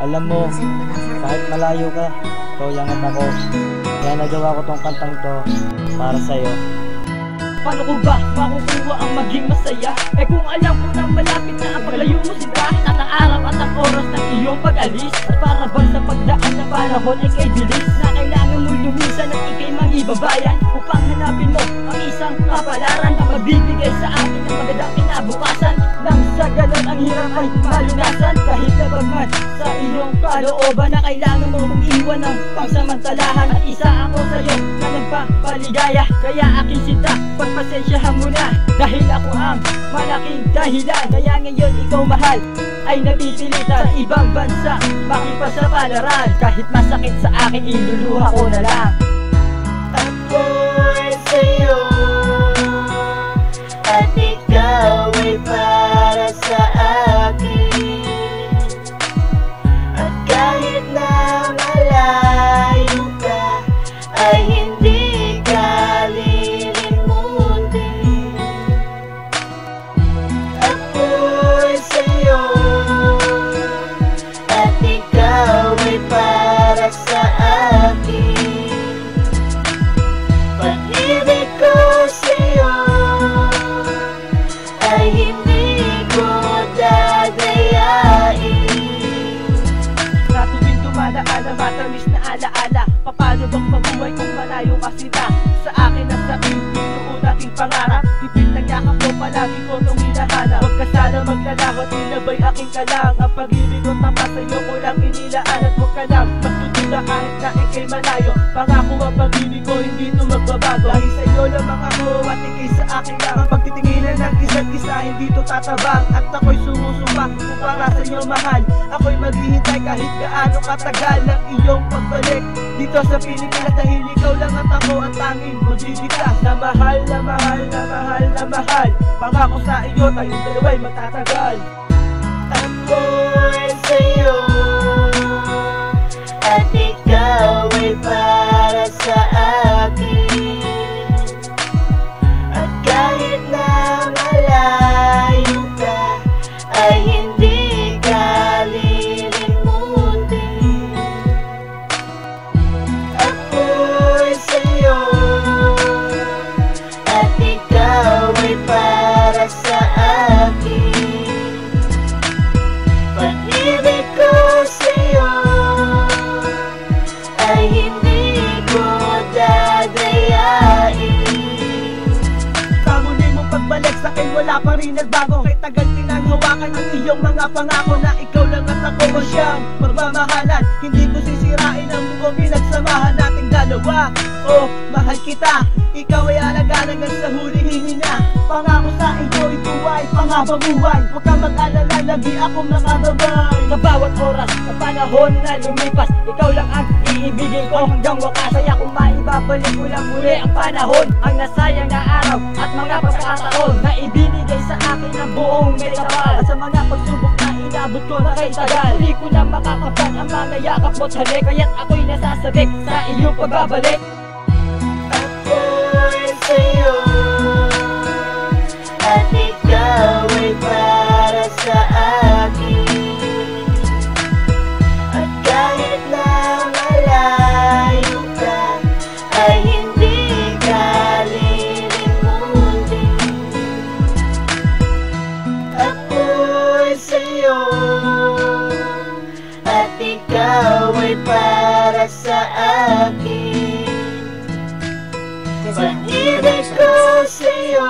Alam mo, kahit malayo ka, ikaw lang at ako. Kaya nagawa ko tong kantang to para sa'yo. Paano ko ba makukuha ang maging masaya? Eh kung alam ko na malapit na ang paglayo mo sila, at ang araw at ang oras ng iyong pag-alis, at para bang sa pagdaan ng panahon ay kay bilis, na kailangan mo lumisan at ikay mangibabayan upang hanapin mo ang isang kapalaran na magbibigay sa akin ng magandang kinabukasan. Nang sa ganon ang hirap ay malunasan, kahit labag sa iyong kalooban na kailangan mo mag-iwan ng pangsamantalahan. At isa ako sa'yo na nagpapaligaya, kaya aking sinta, pagpasensyahan mo na, dahil ako ang malaking dahilan. Kaya ngayon ikaw mahal ay napipilitan sa ibang bansa makipasapalaran. Kahit masakit sa akin, iluluha ko na lang. Ako ay sa'yo at ikaw ay para sa akin. At kahit na malayo ka ay hindi ka lilimutin. Ako ay sa'yo at ikaw ay para sa akin. Pag-ibig ko sa'yo ay hindi ko dadayain. Sa tuwing dumadaan ang matamis na alaala, paano bang mabuhay kung malayo ka sila? Sa akin at sa pinuod ating pangarap, pipil ng yakap mo, palagi ko nung hinahanap. Huwag ka sana maglalawat, nilabay aking kalang. Ang pag-ibig ko tama sa'yo ko lang inilaan. At huwag ka lang magtutula kahit na ikay malayo. Pangako ang pag-ibig ko, hindi ito magbabago. Dahil sa'yo lamang ako at ikay sa akin lang. Ang pagtitinginan ng isa't isa, hindi ito tatabang. At ako'y sumusumpa kung para sa'yo mahal. Ako'y maghihintay kahit gaano katagal ng iyong pagbalik dito sa Pilipinas, dahil ikaw lang at ako ang tanging magbibigkas na mahal, na mahal, na mahal, na mahal. Pangako sa iyo, tayong dalawa'y magtatagal. Ako ay sa'yo at ikaw ay para sa akin. At kahit na malayo ka ay hindi ka lilimutin. Ako ay sa'yo at ikaw ay para sa akin. Pag-ibig ko sa'yo ay hindi ko dadayain. Sa muli mong pagbalik sa'kin, wala pa rin nagbago. Kay tagal pinanghawakan ang iyong mga pangako na ikaw lang at ako mo siyang magmamahalan. Hindi ko sisirain ang buong pinagsamahan nating dalawa. Oh, mahal kita, ikaw ay alagaan hanggang sa huli hihina. Pangako sa iyo, ito ay panghabang buhay. Huwag kang mag-alala, lagi akong nakababay. Sa bawat oras, sa panahon na lumipas, ikaw lang ang iibigay ko hanggang wakas. Kaya kung maibabalik mo lang muli ang panahon, ang nasayang na araw at mga pagkakataon na ibinigay sa akin ng buong may kapal. At sa mga pagsubok na inabot ko na kay tagal, hindi ko na makakapan ang mga yakap mo't halik. Kaya't ako'y nasasabik sa iyong pagbabalik. Ako ay sa'yo at ikaw ay para sa akin. At kahit na malayo ka ay hindi ka lilimutin. Ako ay sa'yo at ikaw ay para sa akin. Pag-ibig ko sa'yo